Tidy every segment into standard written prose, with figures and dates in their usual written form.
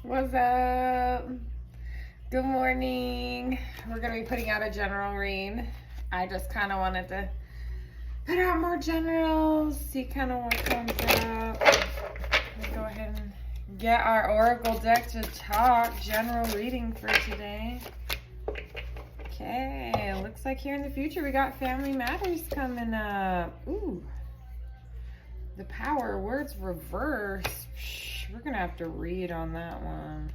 What's up? Good morning. We're going to be putting out a general read. I just kind of wanted to put out more generals, see kind of what comes up. Let's go ahead and get our oracle deck to talk. General reading for today. Okay, looks like here in the future we got family matters coming up. Ooh. The power, words reverse. We're going to have to read on that one.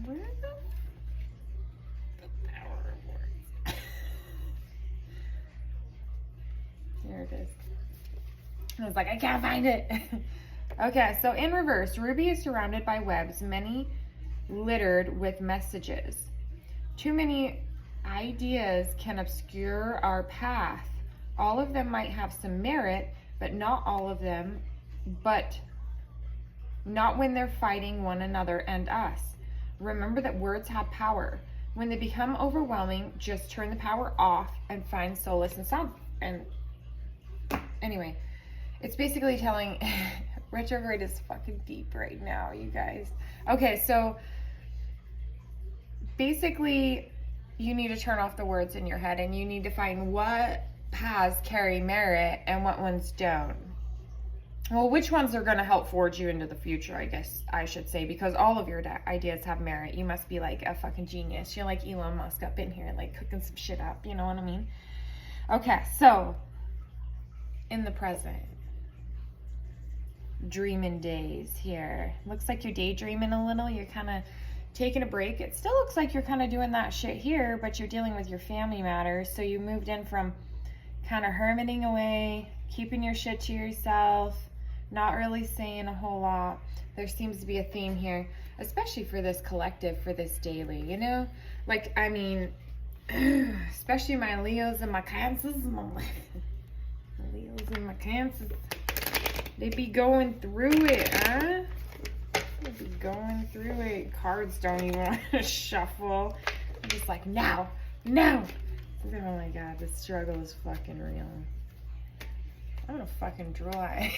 Where the power of words? Here it is. I was like, I can't find it. Okay, so in reverse, Ruby is surrounded by webs, many littered with messages. Too many ideas can obscure our path. All of them might have some merit, but not all of them, but not when they're fighting one another and us. Remember that words have power. When they become overwhelming, just turn the power off and find solace in sound. And anyway, it's basically telling retrograde is fucking deep right now, you guys. Okay, so basically you need to turn off the words in your head and you need to find what paths carry merit and what ones don't. Well, which ones are going to help forge you into the future, I guess I should say, because all of your ideas have merit. You must be like a fucking genius. You're like Elon Musk up in here, like cooking some shit up. You know what I mean? Okay, so in the present, dreaming days here. Looks like you're daydreaming a little. You're kind of taking a break. It still looks like you're kind of doing that shit here, but you're dealing with your family matters. So you moved in from kind of hermiting away, keeping your shit to yourself, not really saying a whole lot. There seems to be a theme here, especially for this collective, for this daily, you know? Like, I mean, especially my Leos and my Cancers. My Leos and my Cancers. They be going through it, huh? They be going through it. Cards don't even want to shuffle. I'm just like, no, no. Oh my god, the struggle is fucking real. I'm gonna fucking dry.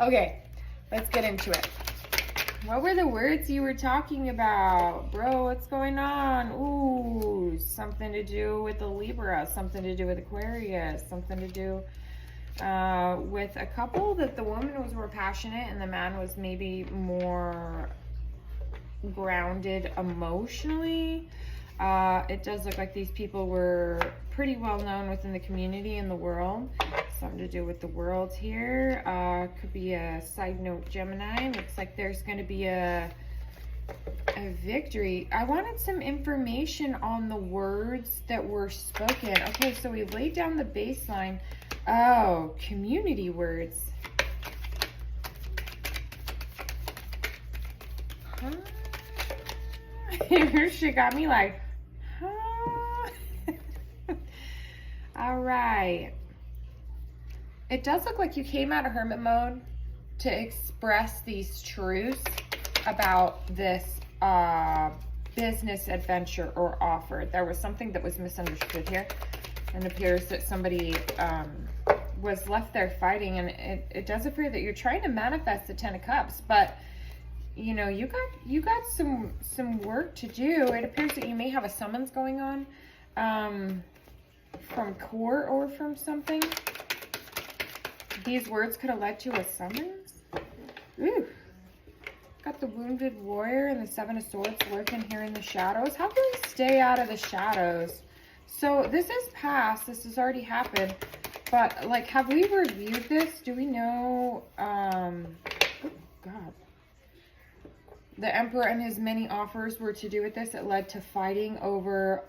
Okay, let's get into it. What were the words you were talking about? Bro, what's going on? Ooh, something to do with the Libra, something to do with Aquarius, something to do with a couple that the woman was more passionate and the man was maybe more grounded emotionally. It does look like these people were pretty well known within the community and the world. Something to do with the world here. Could be a side note Gemini. Looks like there's going to be a victory. I wanted some information on the words that were spoken. Okay, so we laid down the baseline. Oh, community words. Huh? Her shit got me like, huh? All right. It does look like you came out of hermit mode to express these truths about this business adventure or offer. There was something that was misunderstood here, and it appears that somebody was left there fighting, and it does appear that you're trying to manifest the 10 of Cups, but you know, you got some work to do. It appears that you may have a summons going on from court or from something. These words could have led to a summons. Ooh. Got the wounded warrior and the 7 of Swords lurking here in the shadows. How can we stay out of the shadows? So this is past. This has already happened. But, like, have we reviewed this? Do we know, oh, God. The Emperor and his many offers were to do with this. It led to fighting over,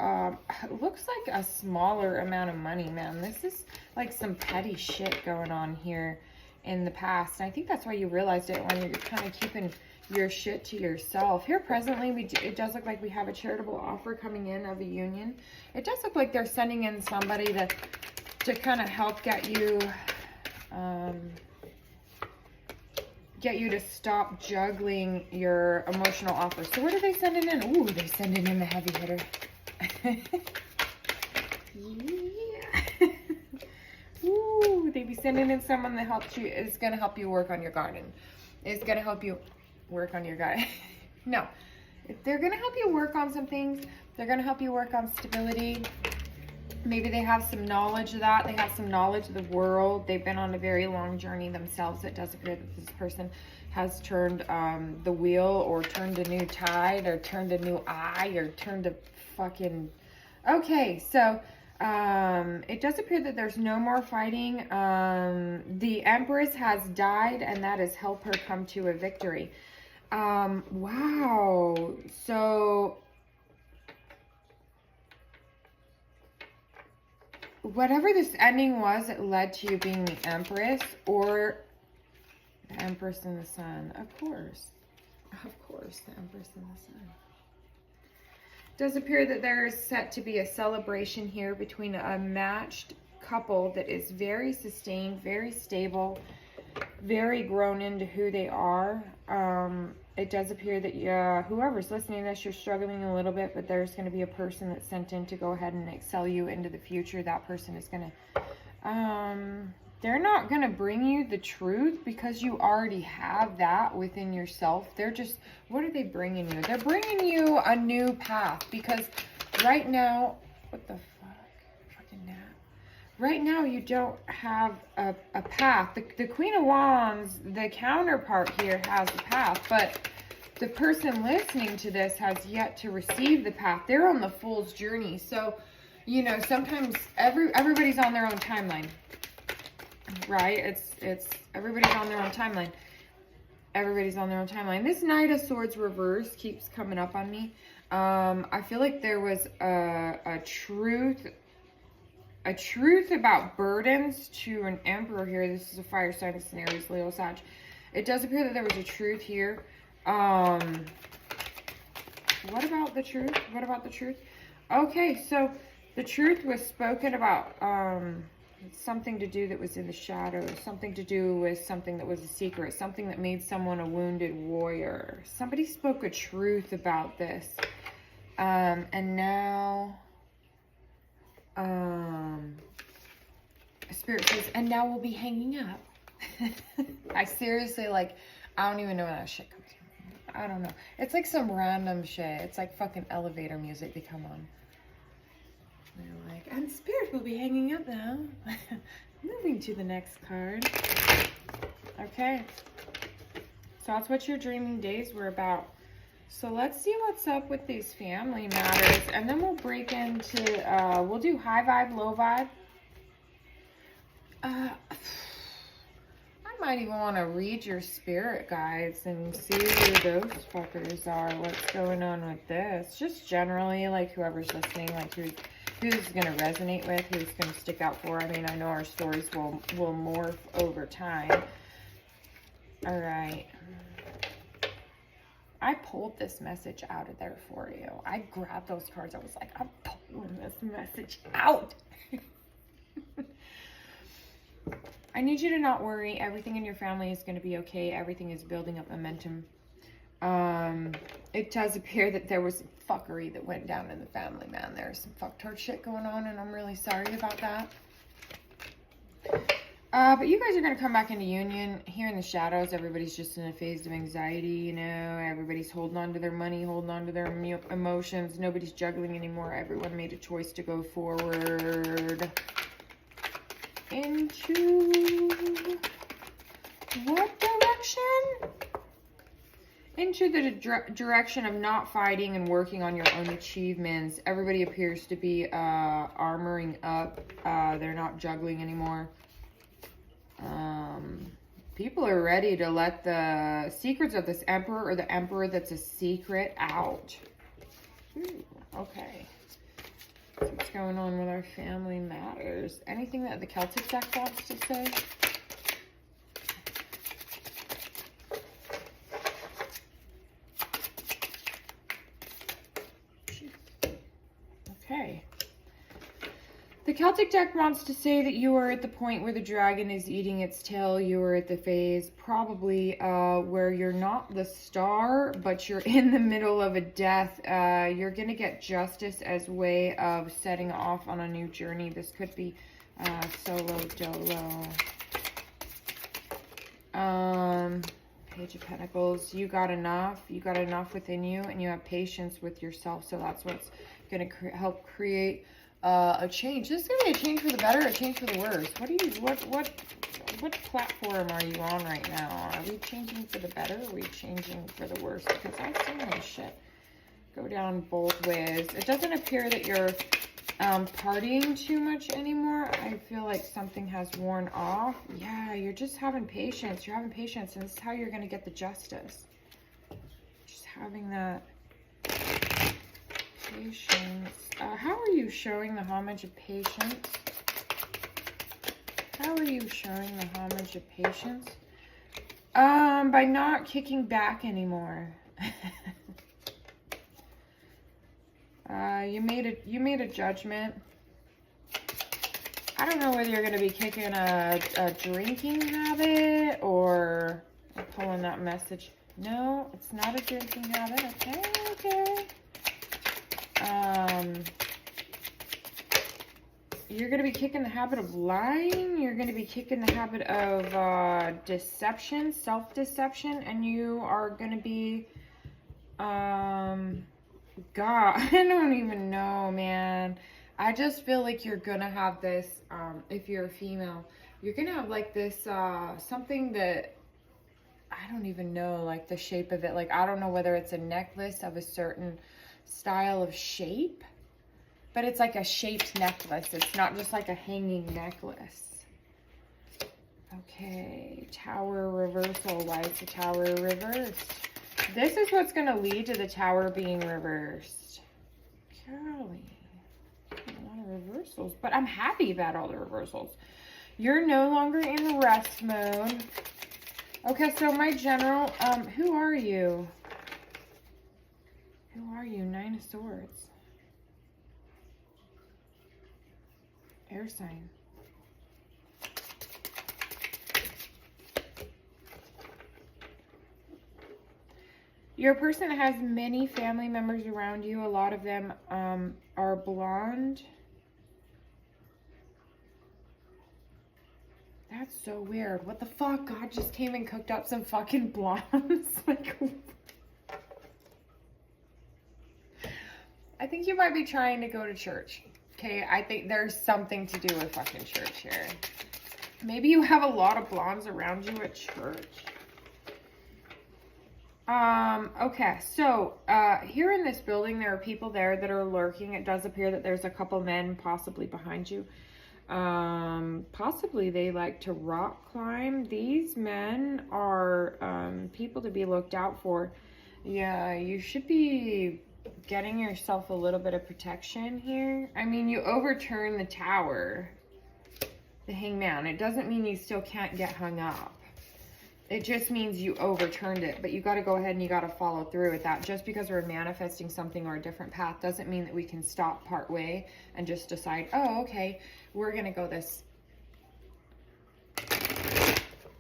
it looks like a smaller amount of money, man. This is like some petty shit going on here in the past. And I think that's why you realized it when you're kind of keeping your shit to yourself. Here presently, it does look like we have a charitable offer coming in of a union. It does look like they're sending in somebody to kind of help get you to stop juggling your emotional offers. So what are they sending in? Ooh, they're sending in the heavy hitter. Yeah. sending in someone that helps you, is going to help you work on your garden. Is going to help you work on your garden. No. They're going to help you work on some things. They're going to help you work on stability. Maybe they have some knowledge of that. They have some knowledge of the world. They've been on a very long journey themselves. It does appear that this person has turned the wheel, or turned a new tide, or turned a new eye, or turned a fucking... Okay, so it does appear that there's no more fighting. The Empress has died, and that has helped her come to a victory. Wow. So... whatever this ending was, it led to you being the Empress, or the Empress and the Sun. Of course, the Empress and the Sun. It does appear that there is set to be a celebration here between a matched couple that is very sustained, very stable, very grown into who they are. It does appear that whoever's listening to this, you're struggling a little bit, but there's going to be a person that's sent in to go ahead and excel you into the future. That person is going to, they're not going to bring you the truth, because you already have that within yourself. They're just, what are they bringing you? They're bringing you a new path, because right now, what the fuck? Fucking nap. Right now, you don't have a path. The Queen of Wands, the counterpart here, has a path, but the person listening to this has yet to receive the path. They're on the Fool's journey. So, you know, sometimes everybody's on their own timeline, right? It's everybody's on their own timeline. Everybody's on their own timeline. This Knight of Swords reverse keeps coming up on me. I feel like there was a truth about burdens to an Emperor here. This is a fire sign, it's an Aries, Leo, Sag. It does appear that there was a truth here. What about the truth? What about the truth? Okay, so the truth was spoken about something to do that was in the shadows, something to do with something that was a secret, something that made someone a wounded warrior. Somebody spoke a truth about this. And now... Spirit says, and now we'll be hanging up. I seriously, like, I don't even know where that shit comes from. I don't know. It's like some random shit. It's like fucking elevator music they come on. They're like, and Spirit will be hanging up now. Moving to the next card. Okay. So that's what your dreaming days were about. So let's see what's up with these family matters, and then we'll break into, we'll do high vibe, low vibe. I might even want to read your spirit guides and see who those fuckers are, what's going on with this. Just generally, like, whoever's listening, like, who's going to resonate with, who's going to stick out for. I mean, I know our stories will morph over time. All right. I pulled this message out of there for you. I grabbed those cards. I was like, I'm pulling this message out. I need you to not worry. Everything in your family is going to be okay. Everything is building up momentum. It does appear that there was some fuckery that went down in the family, man. There's some fucktard shit going on, and I'm really sorry about that. But you guys are going to come back into union. Here in the shadows, everybody's just in a phase of anxiety, you know. Everybody's holding on to their money, holding on to their emotions. Nobody's juggling anymore. Everyone made a choice to go forward. Into what direction? Into the direction of not fighting and working on your own achievements. Everybody appears to be armoring up. They're not juggling anymore. People are ready to let the secrets of this emperor or the emperor that's a secret out. Ooh, okay. So what's going on with our family matters? Anything that the Celtic deck wants to say? Okay. The Celtic deck wants to say that you are at the point where the dragon is eating its tail. You are at the phase probably where you're not the star, but you're in the middle of a death. You're going to get justice as a way of setting off on a new journey. This could be solo dolo. Page of Pentacles. You got enough. You got enough within you, and you have patience with yourself. So that's what's going to help create a change. This is going to be a change for the better, a change for the worse. What platform are you on right now? Are we changing for the better, or are we changing for the worse? Because I've seen this shit go down both ways. It doesn't appear that you're partying too much anymore. I feel like something has worn off. Yeah, you're just having patience. You're having patience, and this is how you're going to get the justice. Just having that patience. How are you showing the homage of patience? How are you showing the homage of patience? By not kicking back anymore. You made a judgment. I don't know whether you're going to be kicking a drinking habit, or I'm pulling that message. No, it's not a drinking habit. Okay, okay. You're going to be kicking the habit of lying. You're going to be kicking the habit of deception, self-deception, and you are going to be, God, I don't even know, man. I just feel like you're going to have this, if you're a female, you're going to have like this, something that, I don't even know, like the shape of it. Like, I don't know whether it's a necklace of a certain style of shape, but it's like a shaped necklace. It's not just like a hanging necklace. Okay, Tower reversal. Why is the Tower reversed? This is what's going to lead to the Tower being reversed. Golly, a lot of reversals, but I'm happy about all the reversals. You're no longer in rest mode. Okay, so my general, who are you? Who are you? Nine of Swords. Air sign. You're a person that has many family members around you. A lot of them are blonde. That's so weird. What the fuck? God just came and cooked up some fucking blondes. Like, I think you might be trying to go to church. Okay, I think there's something to do with fucking church here. Maybe you have a lot of blondes around you at church. Okay, so, here in this building, there are people there that are lurking. It does appear that there's a couple men possibly behind you. Possibly they like to rock climb. These men are, people to be looked out for. Yeah, you should be getting yourself a little bit of protection here. I mean, you overturn the Tower, the Hangman. It doesn't mean you still can't get hung up. It just means you overturned it, but you got to go ahead and you got to follow through with that. Just because we're manifesting something or a different path doesn't mean that we can stop part way and just decide, oh, okay, we're going to go this,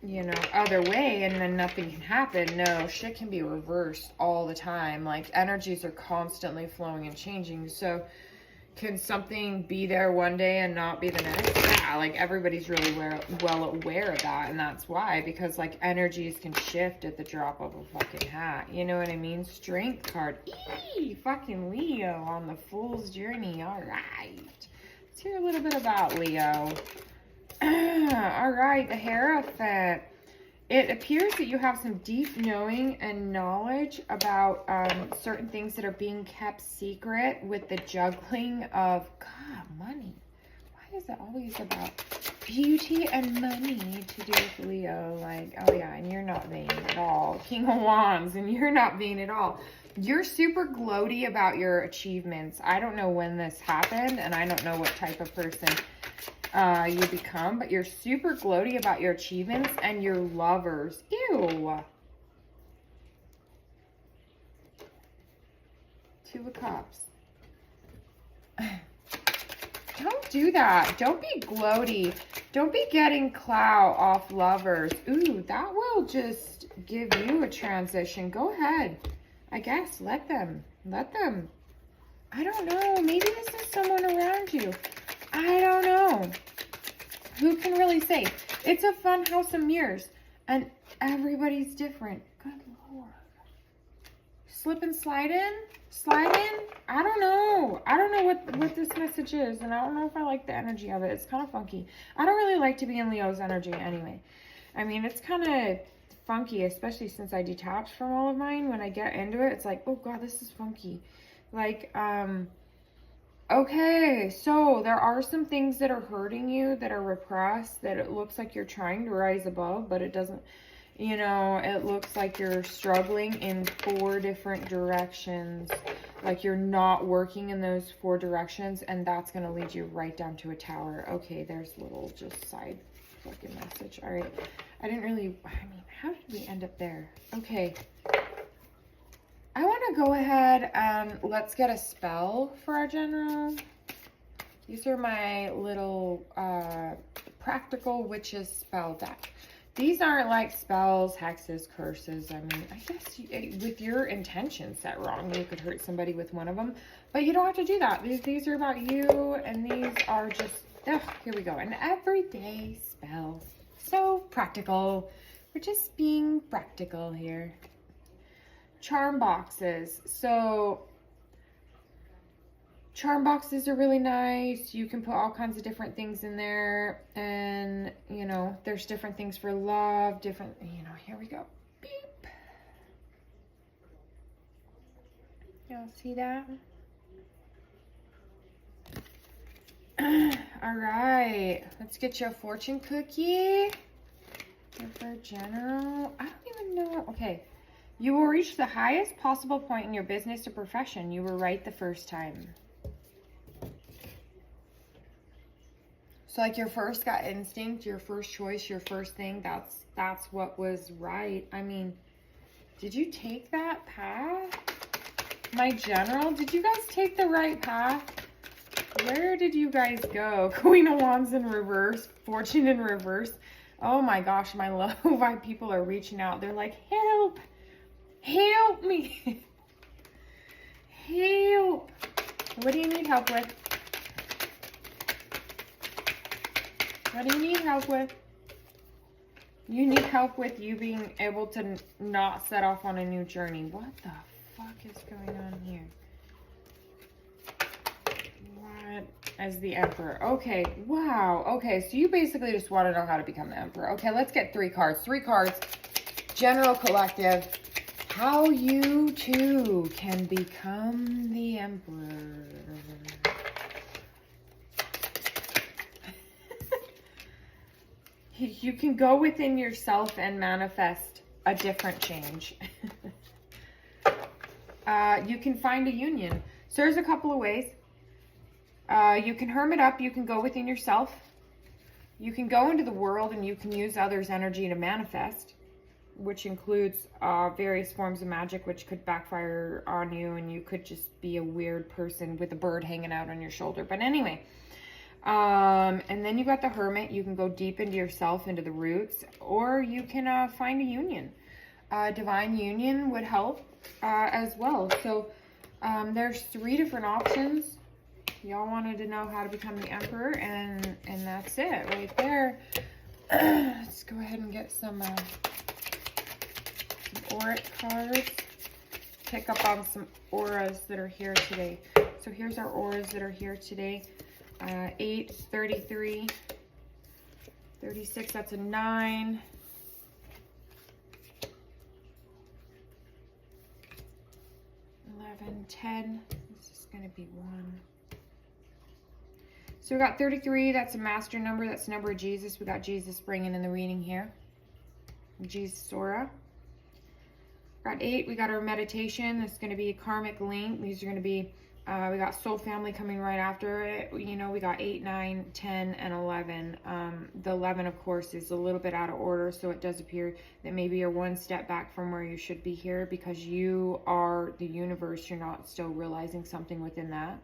you know, other way, and then nothing can happen. No, shit can be reversed all the time. Like, energies are constantly flowing and changing. So can something be there one day and not be the next? Yeah, like everybody's really well aware of that, and that's why, because like energies can shift at the drop of a fucking hat. You know what I mean? Strength card. Eee! Fucking Leo on the Fool's Journey. All right. Let's hear a little bit about Leo. All right, the Hierophant. It appears that you have some deep knowing and knowledge about certain things that are being kept secret with the juggling of, God, money. Why is it always about beauty and money to do with Leo? Like, oh yeah, and you're not vain at all. King of Wands, and you're not vain at all. You're super gloaty about your achievements. I don't know when this happened, and I don't know what type of person you become, but you're super gloaty about your achievements and your lovers. Ew. Two of Cups. Don't do that. Don't be gloaty. Don't be getting clout off lovers. Ooh, that will just give you a transition. Go ahead. I guess. Let them. Let them. I don't know. Maybe this is someone around you. I don't know. Who can really say? It's a fun house of mirrors. And Everybody's different. Good Lord. Slip and slide in? Slide in? I don't know. I don't know what this message is, and I don't know if I like the energy of it. It's kind of funky. I don't really like to be in Leo's energy anyway. I mean, it's kind of funky, especially since I detached from all of mine. When I get into it, it's like, oh God, this is funky. Like, okay, so there are some things that are hurting you, that are repressed, that it looks like you're trying to rise above, but it doesn't. You know, it looks like you're struggling in 4 different directions. Like you're not working in those 4 directions, and that's going to lead you right down to a tower. Okay, there's a little just side fucking message. All right. I didn't really, I mean, how did we end up there? Okay. I want to go ahead and let's get a spell for our general. These are my little practical witches spell deck. These aren't like spells, hexes, curses. I mean, I guess with your intention set wrong, you could hurt somebody with one of them. But you don't have to do that. These are about you, and these are just, here we go. An everyday spell. So practical. We're just being practical here. Charm boxes. So charm boxes are really nice. You can put all kinds of different things in there, and you know, there's different things for love, different, you know, here we go. Beep. Y'all see that? All right, let's get you a fortune cookie for general. I don't even know. Okay. You will reach the highest possible point in your business or profession. You were right the first time. So like your first gut instinct, your first choice, your first thing, that's what was right. I mean, did you take that path? My general, did you guys take the right path? Where did you guys go? Queen of Wands in reverse, Fortune in reverse. Oh my gosh, my low vibe people are reaching out. They're like, help, help me. Help. What do you need help with? What do you need help with? You need help with you being able to not set off on a new journey. What the fuck is going on here? What? As the Emperor. Okay. Wow. Okay. So you basically just want to know how to become the Emperor. Okay. Let's get 3 cards. 3 cards. General collective. How you too can become the Emperor. You can go within yourself and manifest a different change. You can find a union. So there's a couple of ways. You can hermit up. You can go within yourself. You can go into the world and you can use others' energy to manifest, which includes various forms of magic, which could backfire on you, and you could just be a weird person with a bird hanging out on your shoulder. But anyway, and then you got the hermit. You can go deep into yourself, into the roots, or you can find a union. Divine union would help as well. So there's 3 different options. Y'all wanted to know how to become the Emperor, and that's it right there. Let's go ahead and get some auric cards. Pick up on some auras that are here today. So here's our auras that are here today. 8, 33, 36, that's a 9. 11, 10, this is going to be 1. So we got 33, that's a master number, that's the number of Jesus. We got Jesus bringing in the reading here. Jesus aura. Got 8, we got our meditation. It's going to be a karmic link. These are going to be, we got soul family coming right after it. You know, we got 8, 9, 10, and 11. The 11, of course, is a little bit out of order, so it does appear that maybe you're 1 step back from where you should be here because you are the universe. You're not still realizing something within that.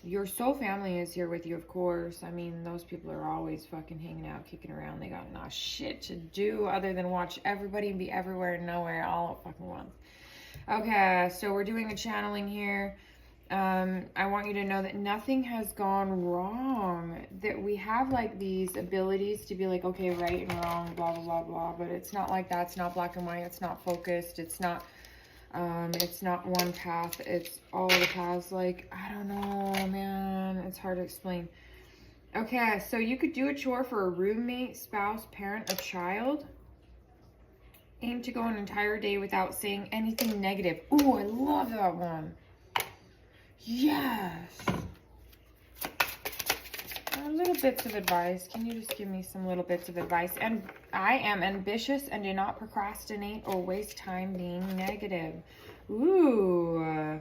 Your soul family is here with you, of course. I mean, those people are always fucking hanging out, kicking around. They got no shit to do other than watch everybody and be everywhere and nowhere all at fucking once. Okay, so we're doing a channeling here. I want you to know that nothing has gone wrong, that we have like these abilities to be like, okay, right and wrong, blah, blah, blah, blah, but it's not like that. It's not black and white. It's not focused. It's not one path. It's all the paths. Like, I don't know, man. It's hard to explain. Okay, so you could do a chore for a roommate, spouse, parent, or child. Aim to go an entire day without saying anything negative. Ooh, I love that one. Yes. Little bits of advice. Can you just give me some little bits of advice? And I am ambitious and do not procrastinate or waste time being negative. Ooh,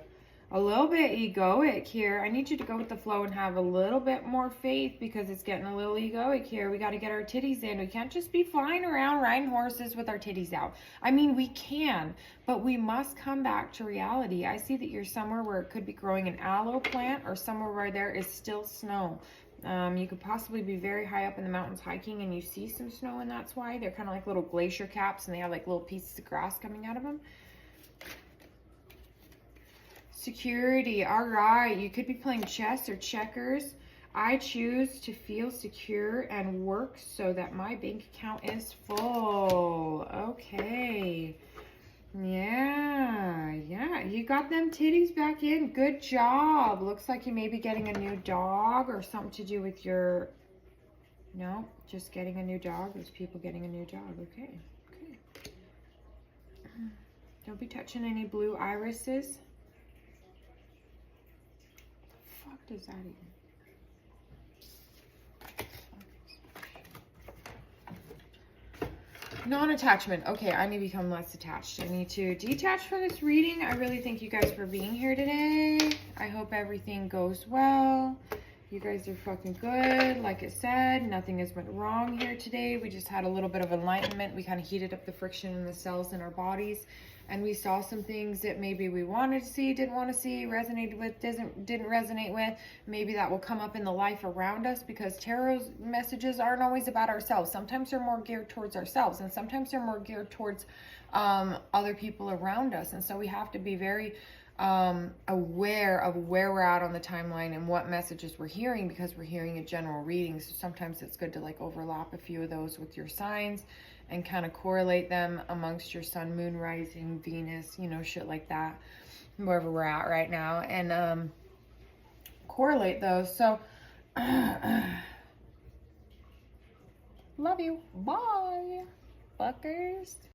a little bit egoic here. I need you to go with the flow and have a little bit more faith, because it's getting a little egoic here. We got to get our titties in. We can't just be flying around riding horses with our titties out. I mean, we can, but we must come back to reality. I see that you're somewhere where it could be growing an aloe plant, or somewhere where there is still snow. You could possibly be very high up in the mountains hiking and you see some snow, and that's why. They're kind of like little glacier caps, and they have like little pieces of grass coming out of them. Security. All right. You could be playing chess or checkers. I choose to feel secure and work so that my bank account is full. Okay. Yeah. You got them titties back in. Good job. Looks like you may be getting a new dog or something to do with your... No, just getting a new dog. There's people getting a new dog. Okay. Don't be touching any blue irises. Does that even? Non-attachment. Okay, I need to become less attached. I need to detach from this reading. I really thank you guys for being here today. I hope everything goes well. You guys are fucking good. Like I said, nothing has went wrong here today. We just had a little bit of enlightenment. We kind of heated up the friction in the cells in our bodies. And we saw some things that maybe we wanted to see, didn't want to see, resonated with, didn't resonate with. Maybe that will come up in the life around us, because tarot's messages aren't always about ourselves. Sometimes they're more geared towards ourselves, and sometimes they're more geared towards other people around us. And so we have to be very aware of where we're at on the timeline and what messages we're hearing, because we're hearing a general reading. So sometimes it's good to like overlap a few of those with your signs and kind of correlate them amongst your sun, moon, rising, Venus, you know, shit like that, wherever we're at right now, and correlate those. So love you. Bye, fuckers.